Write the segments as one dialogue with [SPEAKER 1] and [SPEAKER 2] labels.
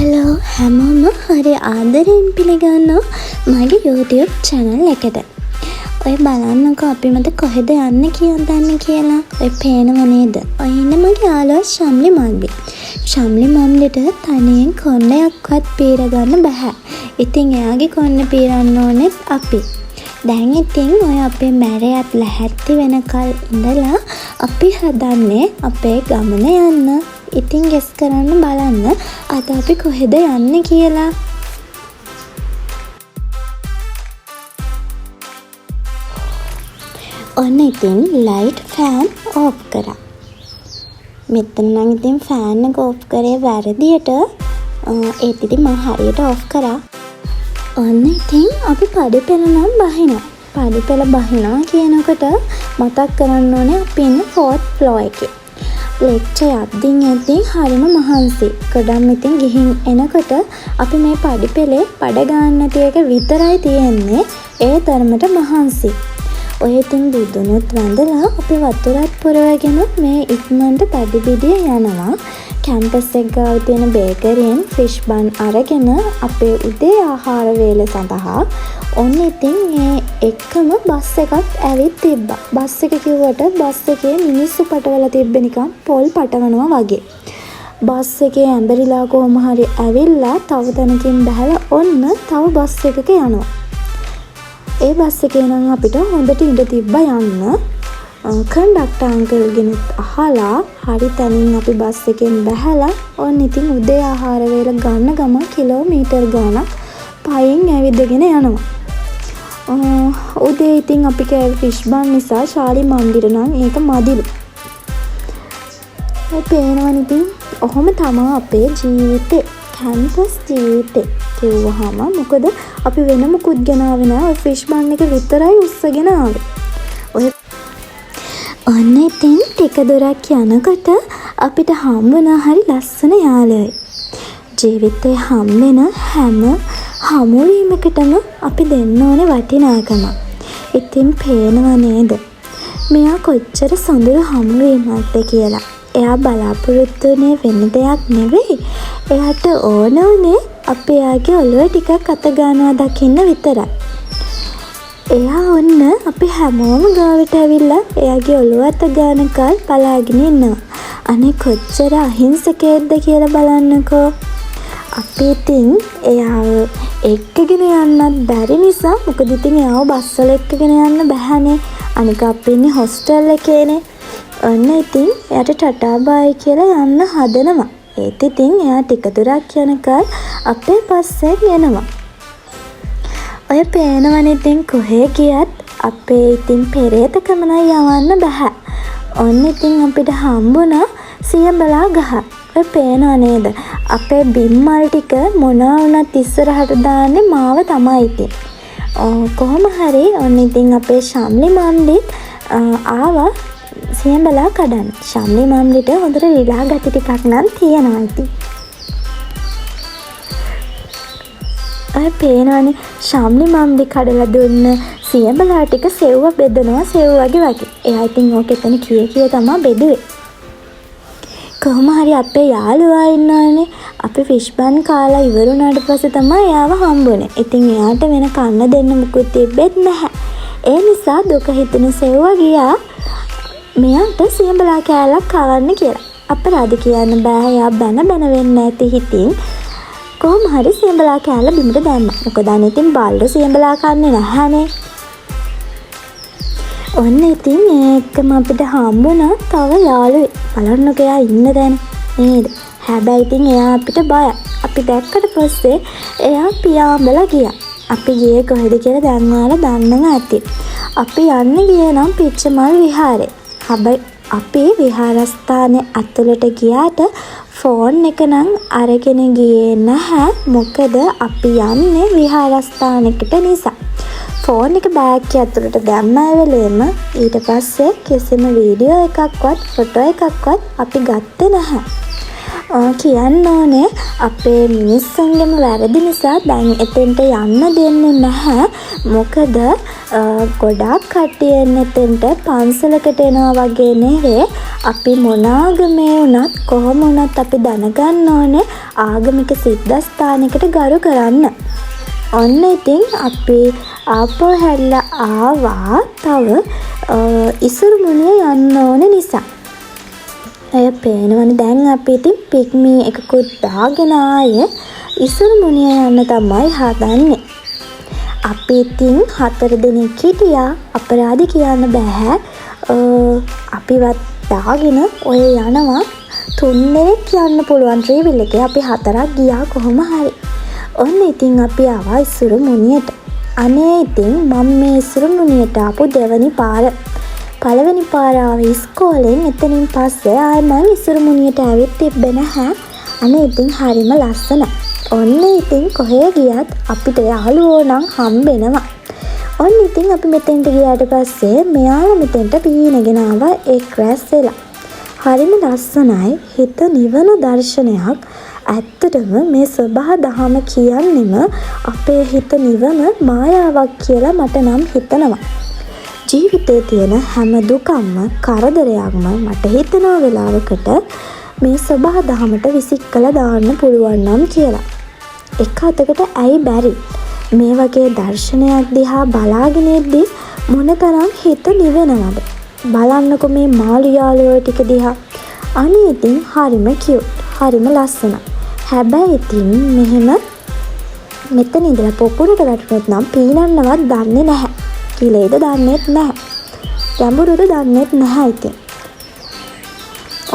[SPEAKER 1] Hello හැමෝම හරි ආදරයෙන් පිළිගන්නවා මගේ YouTube channel එකට. ඔය බලන්නකෝ අපි මට කොහෙද යන්න දන්නේ කියලා. ඔය පේනව නේද? ඔය ඉන්න මගේ යාළුවා ශම්ලි මල්ලි. ශම්ලි මම්ලිට තනියෙන් කොණ්ඩයක්වත් පීර ගන්න බෑ. ඉතින් එයාගේ කොණ්ඩ පීරන්න ඕනෙත් අපි. දැන් ඉතින් ඔය අපේ මැරයත් ලැහැත්ති වෙනකල් ඉඳලා අපි හදන්නේ අපේ ගමන යන්න. ඉතින් ගෙස් කරන්න බලන්න අද අපි කොහෙද යන්නේ කියලා. ඔන්න ඉතින් ලයිට් ෆෑන් ඕෆ් කරා. මෙතන නම් ඉතින් ෆෑන් එක ඕෆ් කරේ වැරදියට. ඒත් ඉතින් මම හරියට ඕෆ් කරා. ඔන්න ඉතින් අපි පඩිපෙළ නම් බහිනවා. පඩිපෙළ බහිනවා කියනකොට මතක් කරන්න ඕනේ අපි ඉන්නේ 4th floor එකේ. ලෙක්චර් යද්දී හරිම මහන්සි. ගොඩක් ඉතින් ගිහින් එනකොට අපි මේ පඩිපෙළේ පඩ ගන්න නැති එක විතරයි තියෙන්නේ. ඒ තරමට මහන්සි. ඔය ඉතින් බුදුනුත් වන්දලා අපි වතුරත් පුරවගෙන මේ ඉක්මනට පඩිබිඩිය යනවා. කැම්පස් එක ගාව තියෙන බේකරියෙන් ෆිෂ් බන් අරගෙන අපේ උදේ ආහාර වේල සඳහා ඔන්න ඉතින් මේ එකම බස් එකක් ඇවිත් තිබ්බා. බස් එක කිව්වට බස් එකේ මිනිස්සු පටවලා තිබ්බ නිකන් පොල් පටවනවා වගේ. බස් එකේ ඇඹරිලා කොහොම හරි ඇවිල්ලා තව තැනකින් බහලා ඔන්න තව බස් එකක යනවා. ඒ බස් එකේ නම් අපිට හොඳට ඉඳ තිබ්බා යන්න. කන්ඩක්ටර් අංකල්ගෙන් අහලා හරි තැනින් අපි බස් එකෙන් බැහැලා ඔන්න ඉතින් උදේ ආහාර වේල ගන්න ගමන් කිලෝමීටර් ගාණක් පයින් ඇවිදගෙන යනවා. උදේ ඉතින් අපි කෑවේ ෆිෂ් බන් නිසා ශාලි මම්ලිට නම් ඒක මදිලු. ඒ පේනවනේ ඉතින් ඔහොම තමයි අපේ ජීවිතේ. කැම්පස් ජීවිතේ කිව්වහම මොකද අපි වෙන මුකුත් ගෙනාවේ නෑ. ඔය ෆිෂ් බන් එක විතරයි උස්සගෙන ආවේ. ඔන්න ඉතින් ටික දුරක් යනකොට අපිට හම්බුණා හරි ලස්සන යාළුවෙක්. ජීවිතේ හම්බෙන හැම හමුවීමකටම අපි දෙන්න ඕනේ වටිනාකම. ඉතින් පේනව නේද? මෙයා කොච්චර සොඳුරු හමුවීමක්ද කියලා. එයා බලාපොරොත්තුනේ වෙන දෙයක් නෙවෙයි. එයාට ඕන උනේ අපි එයාගේ ඔළුව ටිකක් අත ගන්නවා දකින්න විතරයි. එයා ඔන්න අපි හැමෝම ගාවට ඇවිල්ලා එයාගේ ඔළුව අත ගන්නකල් බලාගෙන ඉන්නවා. අනේ කොච්චර අහිංසකයෙක්ද කියලා බලන්නකෝ. අපි ඉතින් එයාව එක්කගෙන යන්නත් බැරි නිසා මොකද ඉතින් එයාව බස් වල එක්කගෙන යන්න බැහැනේ. අනික අපි ඉන්නේ හොස්ටල් එකේනේ. ඔන්න ඉතින් එයාට ටටා බයි කියලා යන්න හදනවා. ඒත් ඉතින් එයා ටික දුරක් යනකල් අපේ පස්සෙන් එනවා. ඔය පේනවනේ ඉතින් කොහේ ගියත් අපේ ඉතින් පෙරේතකම නම් යවන්න බෑ. ඔන්න ඉතින් අපිට හම්බුණා සියඹලා ගහ. ඔය පේනව නේද? අපේ බිම්මල් ටික මොනවා වුණත් ඉස්සරහට දාන්නේ මාව තමයි ඉතින්. කොහොම හරි ඔන්න ඉතින් අපේ ශම්ලි මම්ලිත් ආවා සියඹලා කඩන්න. ශම්ලි මම්ලිට හොඳට රිලා ගති ටිකක් නම් තියෙනවා ඉතින්. අය පේනවනේ ශම්ලි මම්ලි කඩලා දුන්න සියඹලා ටික සෙව්ව බෙදනවා සෙව් වගේ. එයා ඉතින් ඕක එතන කිය තමයි බෙදුවේ. කොහොම හරි අපේ යාළුවා ඉන්නවනේ. අපි ෆිෂ් බන් කාලා ඉවර වුණාට පස්සේ තමයි එයාව හම්බුනේ. ඉතින් එයාට වෙන කන්න දෙන්න මුකුත් තිබෙත් නැහැ. ඒ නිසා දුක හිතෙන සෙව්වා ගියා මෙයාට සියඹලා කෑල්ලක් කවන්න කියලා. අපරාධ කියන්න බෑ. එයා බැන වෙන්නේ නැති හිතින් කොහොම හරි සියඹලා කෑල්ල බිමට දැම්මා. මොකද අනේ ඉතින් බල්ලෝ සියඹලා කන්නේ නැහැනේ. ඔන්න ඉතින් ඒකම අපිට හම්බුණා තව යාළුවෙක්. බලන්නකෝ එයා ඉන්න තැන නේද? හැබැයි ඉතින් එයා අපිට බයයි. අපි දැක්කට පස්සේ එයා පියාඹලා ගියා. අපි ගියේ කොහෙද කියලා දැන් ඔයාලා දන්නව ඇති. අපි යන්නේ ගියේ නම් පිච්චමල් විහාරේ. හැබැයි අපි විහාරස්ථානේ ඇතුළට ගියාට ෆෝන් එක නම් අරගෙන ගියේ නැහැ. මොකද අපි යන්නේ විහාරස්ථානෙකට නිසා. ෆෝන් එක බෑග් එක ඇතුළට දැම්ම වෙලෙම ඊට පස්සේ කිසිම වීඩියෝ එකක්වත් ෆොටෝ එකක්වත් අපි ගත්තේ නැහැ. කියන්න ඕනේ අපේ මිනිස්සුන්ගේම වැරදි නිසා දැන් එතෙන්ට යන්න දෙන්නේ නැහැ. මොකද ගොඩාක් කට්ටිය එතෙන්ට පන්සලකට එනවා වගේ නෙවෙයි. අපි මොන ආගමේ වුණත් කොහොම වුණත් අපි දැනගන්න ඕනේ ආගමික සිද්ධාස්ථානයකට ගරු කරන්න. ඔන්න ඉතින් අපි ආපහු හැරිලා ආවා තව ඉසුරුමුණිය යන්න ඕන නිසා. අය පේනවනේ දැන් අපි ඉතින් පික්මී එකකුත් දාගෙන ආයේ ඉසුරුමුණිය යන්න තමයි හදන්නේ. අපි ඉතින් 4 දෙනෙක් හිටියා. අපරාධ කියන්න බෑ. අපිවත් දාගෙන ඔය යනවා 3 දෙනෙක් යන්න පුළුවන් ට්‍රැවල් එකේ. අපි 4ක් ගියා කොහොම හරි. ඔන්න ඉතින් අපි ආවා ඉසුරුමුණියට. අනේ ඉතින් මම මේ ඉසුරුමුණියට ආපු දෙවනි පාර. පළවෙනි පාර ආවේ ඉස්කෝලෙන්. එතනින් පස්සේ ආයෙ මම ඉසුරුමුණියට ඇවිත් තිබ්බේ නැහැ. අනේ ඉතින් හරිම ලස්සනයි. ඔන්න ඉතින් කොහේ ගියත් අපිට යාළුවෝ නම් හම්බෙනවා. ඔන්න ඉතින් අපි මෙතෙන්ට ගියාට පස්සේ මෙයාලා මෙතෙන්ට පීනගෙන ආවා එක් රැස් වෙලා. හරිම ලස්සනයි. හිත නිවන දර්ශනයක්. ඇත්තටම මේ සබහා දහම කියන්නෙම අපේ හිත නිවන මායාවක් කියලා මට නම් හිතනවා. ජීවිතේ තියෙන හැම දුකක්ම කරදරයක්ම මට හිතන වෙලාවකට මේ සබහා දහමට විසිකලා දාන්න පුළුවන් නම් කියලා. එක අතකට ඇයි බැරි? මේ වගේ දර්ශනයක් දිහා බලාගෙන ඉද්දි මොනතරම් හිත නිවෙනවද? බලන්නකො මේ මාළු යාළුවෝ ටික දිහා. අනේ ඉතින් හරිම කියුට්. හරිම ලස්සනයි. හැබැයි ඉතින් මෙහෙම මෙතන ඉඳලා පොකුරට වැටුනොත් නම් පීනන්නවත් දන්නේ නැහැ. කිලේද දන්නේත් නැහැ. ගැඹුරුද දන්නේත් නැහැ ඉතින්.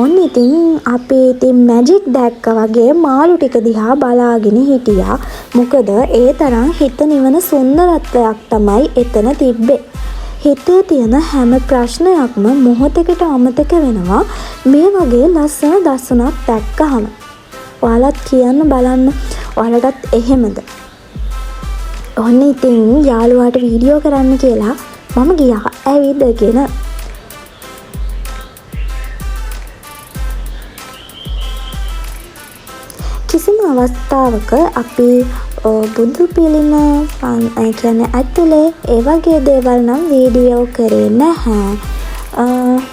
[SPEAKER 1] ඔන්න ඉතින් අපි ඉතින් මැජික් දැක්කා වගේ මාළු ටික දිහා බලාගෙන හිටියා. මොකද ඒ තරම් හිත නිවන සුන්දරත්වයක් තමයි එතන තිබ්බේ. හිතේ තියෙන හැම ප්‍රශ්නයක්ම මොහොතකට අමතක වෙනවා මේ වගේ ලස්සන දර්ශනක් දැක්කහම. ඔයාලත් කියන්න බලන්න ඔයාලටත් එහෙමද? ඔන්න ඉතින් යාළුවාට වීඩියෝ කරන්න කියලා මම ගියා ඇවිදගෙන. කිසිම අවස්ථාවක අපි බුදු පිළිම කියන්නේ ඇතුලේ ඒ වගේ දේවල් නම් වීඩියෝ කරේ නැහැ.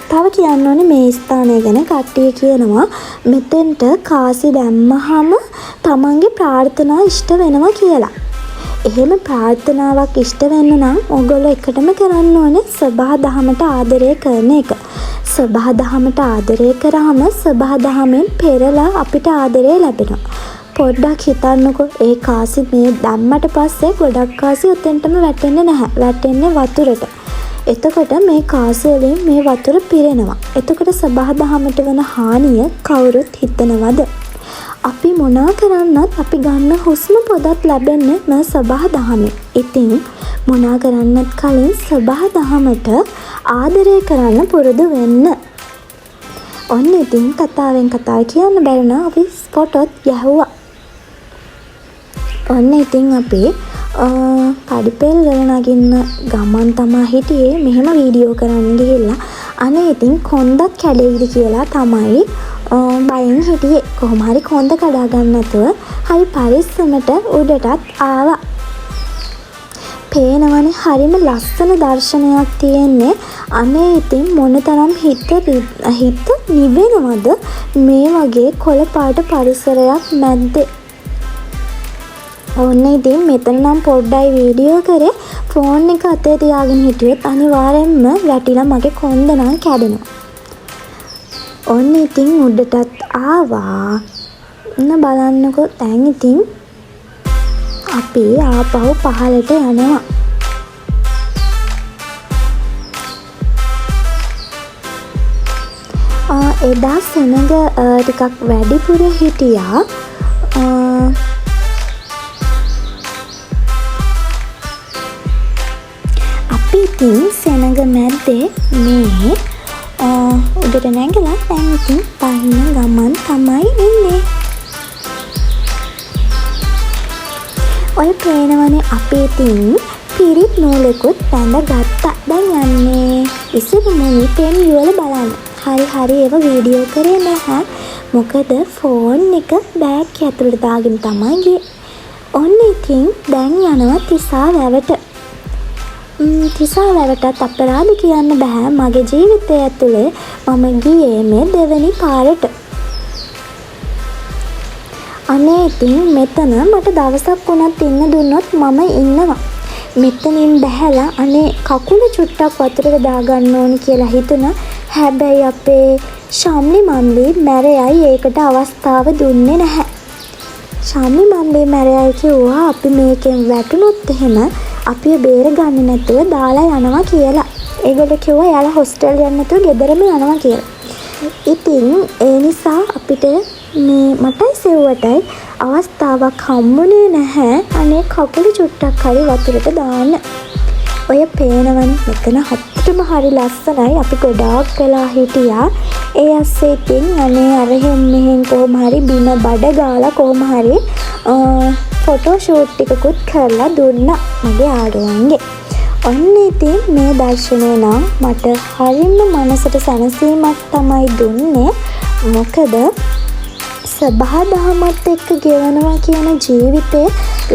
[SPEAKER 1] තව කියන්න ඕනේ මේ ස්ථානය ගැන. කට්ටිය කියනවා මෙතෙන්ට කාසි දැම්මහම තමන්ගේ ප්‍රාර්ථනා ඉෂ්ට වෙනවා කියලා. එහෙම ප්‍රාර්ථනාවක් ඉෂ්ට වෙන්න නම් ඔයගොල්ලෝ එකටම කරන්න ඕනේ සබහා දහමට ආදරය කරන එක. සබහා දහමට ආදරය කරාම සබහා දහමෙන් පෙරලා අපිට ආදරය ලැබෙනවා. පොඩ්ඩක් හිතන්නකෝ ඒ කාසි මේ දැම්මට පස්සේ ගොඩක් කාසි උතෙන්ටම වැටෙන්නේ නැහැ. වැටෙන්නේ වතුරට. එතකොට මේ කාසි වලින් මේ වතුර පිරෙනවා. එතකොට සබහා දහමට වෙන හානිය කවුරුත් හිතනවද? අපි මොනා කරන්නත් අපි ගන්න හුස්ම පොදත් ලැබෙන්නේ මේ සබහා දහමෙන්. ඉතින් මොනා කරන්නත් කලින් සබහා දහමට ආදරය කරන්න පුරුදු වෙන්න. ඔන්න ඉතින් කතාවෙන් කතාව කියන්න බැරුණා අපි ෆොටෝත් ගැහුවා. ඔන්න ඉතින් අපි පඩිපෙල් වල නගින්න ගමන් තමයි හිටියේ. මෙහෙම වීඩියෝ කරන්න ගිහිල්ලා අනේ ඉතින් කොන්දක් කැඩෙයිද කියලා තමයි බයෙන් හිටියේ. කොහොම හරි කොන්ද කඩා ගන්න නැතුව හරි පරිස්සමට උඩටත් ආවා. පේනවනේ හරිම ලස්සන දර්ශනයක් තියෙන්නේ. අනේ ඉතින් මොනතරම් හිත නිවෙනවද මේ වගේ කොළ පාට පරිසරයක් මැද්දේ. ඔන්න ඉතින් මෙතන නම් පොඩ්ඩයි වීඩියෝ කරේ. ෆෝන් එක අතේ තියාගෙන හිටියොත් අනිවාර්යෙන්ම වැටිලා මගේ කොන්ද නම් කැඩෙනවා. ඔන්න ඉතින් උඩටත් ආවා. ඔන්න බලන්නකෝ දැන් ඉතින් අපි ආපහු පහළට යනවා. එදා සෙනඟ ටිකක් වැඩිපුර හිටියා. අපි ඉතින් සෙනඟ මැද්දේ මේ උඩට නැගලා දැන් ඉතින් පහින ගමන් තමයි ඉන්නේ. ඔය පේනවනේ අපි ඉතින් පිරිත් නූලකුත් බැඳගත්තා. දැන් යන්නේ ඉසුරුමුණි පෙම් යුවල බලන්න. හරි ඒව වීඩියෝ කරේ නැහැ. මොකද ෆෝන් එක බෑග් ඇතුළට දාගෙන තමයි ගියේ. ඔන්න ඉතින් දැන් යනවා තිසා වැවට. තිසා වැවටත් අපරාධ කියන්න බෑ. මගේ ජීවිතය ඇතුලේ මම ගියේ මේ දෙවෙනි පාරට. අනේ ඉතින් මෙතන මට දවසක් වුණත් ඉන්න දුන්නොත් මම ඉන්නවා. මෙතනින් බැහැලා අනේ කකුල චුට්ටක් වතුරට දාගන්න ඕනි කියලා හිතුණා. හැබැයි අපේ ශම්ලි මම්ලි මැරයයි ඒකට අවස්ථාව දුන්නේ නැහැ. ශම්ලි මම්ලි මැරයයි කිව්වා අපි මේකෙන් වැටුනොත් එහෙම අපිව බේරගන්නේ නැතුව දාලා යනවා කියලා. ඒගොල්ලෝ කිව්වා එයාලා හොස්ටල් යන්න නැතුව ගෙදරම යනවා කියලා. ඉතින් ඒ නිසා අපිට මේ මටයි සෙව්වටයි අවස්ථාවක් හම්බුනේ නැහැ අනේ කකුල චුට්ටක් හරි වතුරට දාන්න. ඔය පේනවනේ මෙතන හත්තටම හරි ලස්සනයි. අපි ගොඩාක් වෙලා හිටියා. ඒ ඇස්සේ ඉතින් අනේ අරහෙන් මෙහෙන් කොහොම හරි බිම බඩ ගාලා කොහොම හරි ෆොටෝ ෂූට් එකකුත් කරලා දුන්නා මගේ ආඩුවන්ගේ. ඔන්න ඉතින් මේ දර්ශනය නම් මට හරිම මනසට සැනසීමක් තමයි දුන්නේ. මොකද සබහා දහමත් එක්ක ගෙවනවා කියන ජීවිතේ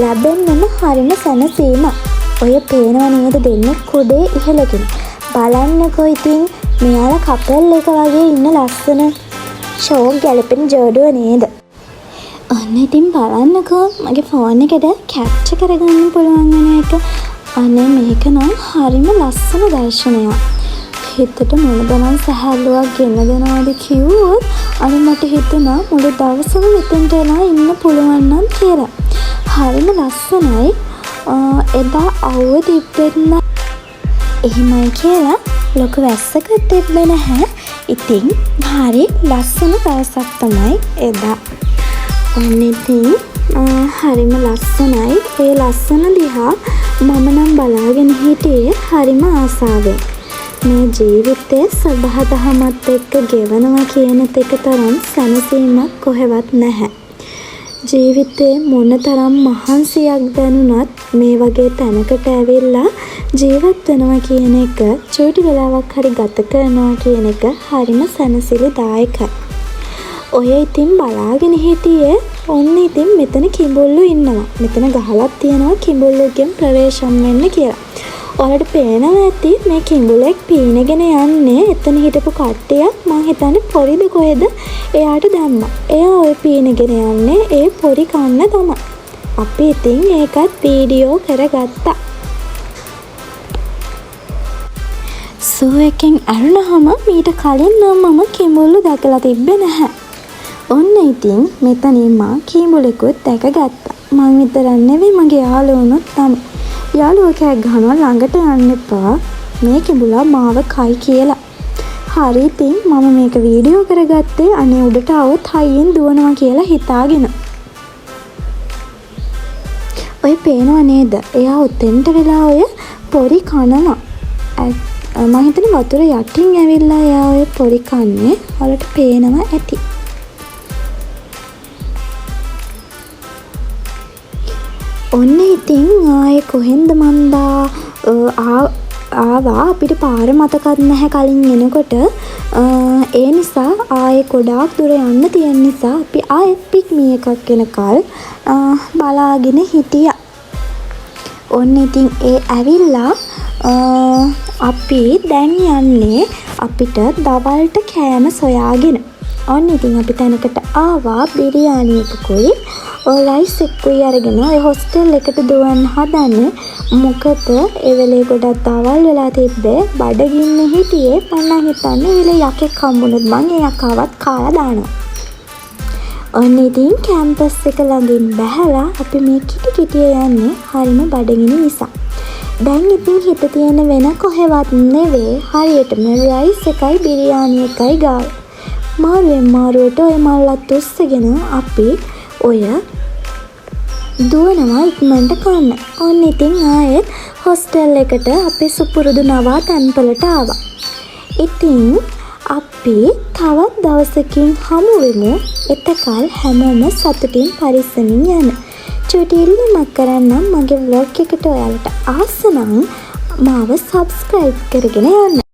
[SPEAKER 1] ලැබෙන්නම හරිම සැනසීමක්. ඔය පේනව නේද දෙන්නේ කුඩේ ඉහළගෙන. බලන්නකෝ ඉතින් මෙයාලා කපල් එක වගේ ඉන්න ලස්සන ෂෝක් ගැලපෙන ජෝඩුව නේද? අන්න ඉතින් බලන්නකෝ මගේ ෆෝන් එකට කැප්චර් කරගන්න පුළුවන් වෙන එක. අනේ මේක නම් හරිම ලස්සන දර්ශනයක්. හිතට මොනතරම් සැහැල්ලුවක් ගෙන දෙනවද කිව්වොත් අනේ මට හිතුණා මුළු දවසම මෙතෙන්ට එලා ඉන්න පුළුවන් නම් කියලා. හරිම ලස්සනයි. එදා අවුව තිබ්බෙන්න එහෙමයි කියලා ලොකු වැස්සකට තිබ්බේ නැහැ. ඉතින් හරි ලස්සන දවසක් තමයි එදා. ඔන්න ඉතින් හරිම ලස්සනයි. ඒ ලස්සන දිහා මම නම් බලාගෙන හිටියේ හරිම ආසාවෙන්. මේ ජීවිතේ සබහා දහමත් එක්ක ගෙවනවා කියන එක තරම් සැනසීමක් කොහෙවත් නැහැ. ජීවිතේ මොනතරම් මහන්සියක් දැනුණත් මේ වගේ තැනකට ඇවිල්ලා ජීවත් වෙනවා කියන එක චූටි වෙලාවක් හරි ගත කරනවා කියන එක හරිම සැනසිලිදායකයි. ඔය ඉතින් බලාගෙන හිටියේ ඔන්න ඉතින් මෙතන කිඹුල්ලු ඉන්නවා. මෙතන ගහලක් තියෙනවා කිඹුල්ලුගෙන් ප්‍රවේශම් වෙන්න කියලා. ඔයාලට පේනවා ඇති මේ කිඹුලෙක් පීනගෙන යන්නේ. එතන හිටපු කට්ටියක් මං හිතන්නේ පොරිද කොහෙද එයාට දැම්මා. එයා ඔය පීනගෙන යන්නේ ඒ පොරි කන්න තමයි. අපි ඉතින් ඒකත් වීඩියෝ කරගත්තා. සූ එකෙන් ඇරුණාම මීට කලින් නම් මම කිඹුල්ලු දැකලා තිබ්බේ නැහැ. ඔන්න ඉතින් මෙතනින් මං කිඹුලෙකුත් දැකගත්තා. මං විතරක් නෙවෙයි මගේ යාළුවනුත් තමයි. යාළුවෝ කෑ ගහනවා ළඟට යන්න එපා මේ කිඹුලා මාව කයි කියලා. හරි ඉතින් මම මේක වීඩියෝ කරගත්තේ අනේ උඩට આવොත් හයියෙන් දුවනවා කියලා හිතාගෙන. ඔය පේනව නේද? එයා උතෙන්ට වෙලා ඔය පොරි කනවා. මම හිතන්නේ වතුර යටින් ඇවිල්ලා එයා ඔය පොරි කන්නේ. ඔයාලට පේනවා ඇති. ඔන්න ඉතින් ආයේ කොහෙන්ද මන්දා ආවා අපිට පාර මතකත් නැහැ කලින් එනකොට. ඒ නිසා ආයේ ගොඩාක් දුර යන්න තියෙන නිසා අපි ආයෙත් පික්මී එකක් වෙනකල් බලාගෙන හිටියා. ඔන්න ඉතින් ඒ ඇවිල්ලා අපි දැන් යන්නේ අපිට දවල්ට කෑම සොයාගෙන. ඔන්න ඉතින් අපි තැනකට ආවා බිරියානි එකකුයි රයිස් එකකුයි අරගෙන ඔය හොස්ටල් එකට දුවන්න හදන්නේ. මොකද ඒ වෙලේ ගොඩක් දවල් වෙලා තිබ්බේ. බඩගින්නේ හිටියේ. මම හිතන්නේ වෙලේ යකෙක් හම්බුනොත් මං ඒ යකාවත් කාලා දානවා. ඔන්න ඉතින් කැම්පස් එක ළඟින් බැහැලා අපි මේ කිටි යන්නේ හරිම බඩගිනි නිසා. දැන් ඉතින් හිත තියෙන වෙන කොහෙවත් නෙවෙයි හරියටම රයිස් එකයි බිරියානි එකයි ගාව. මාරුවෙන් මාරුවට ඔය මල්ලත් උස්සගෙන අපි ඔය දුවනවා ඉක්මනට කන්න. ඔන්න ඉතින් ආයෙත් හොස්ටල් එකට අපේ සුපුරුදු නවා තැන්පලට ආවා. ඉතින් අපි තවත් දවසකින් හමු වෙමු. එතකල් හැමෝම සතුටින් පරිස්සමින් යන්න. චූටි ඉල්ලීමක් කරන්නම් මගේ vlog එකට ඔයාලට ආස නම් මාව subscribe කරගෙන යන්න.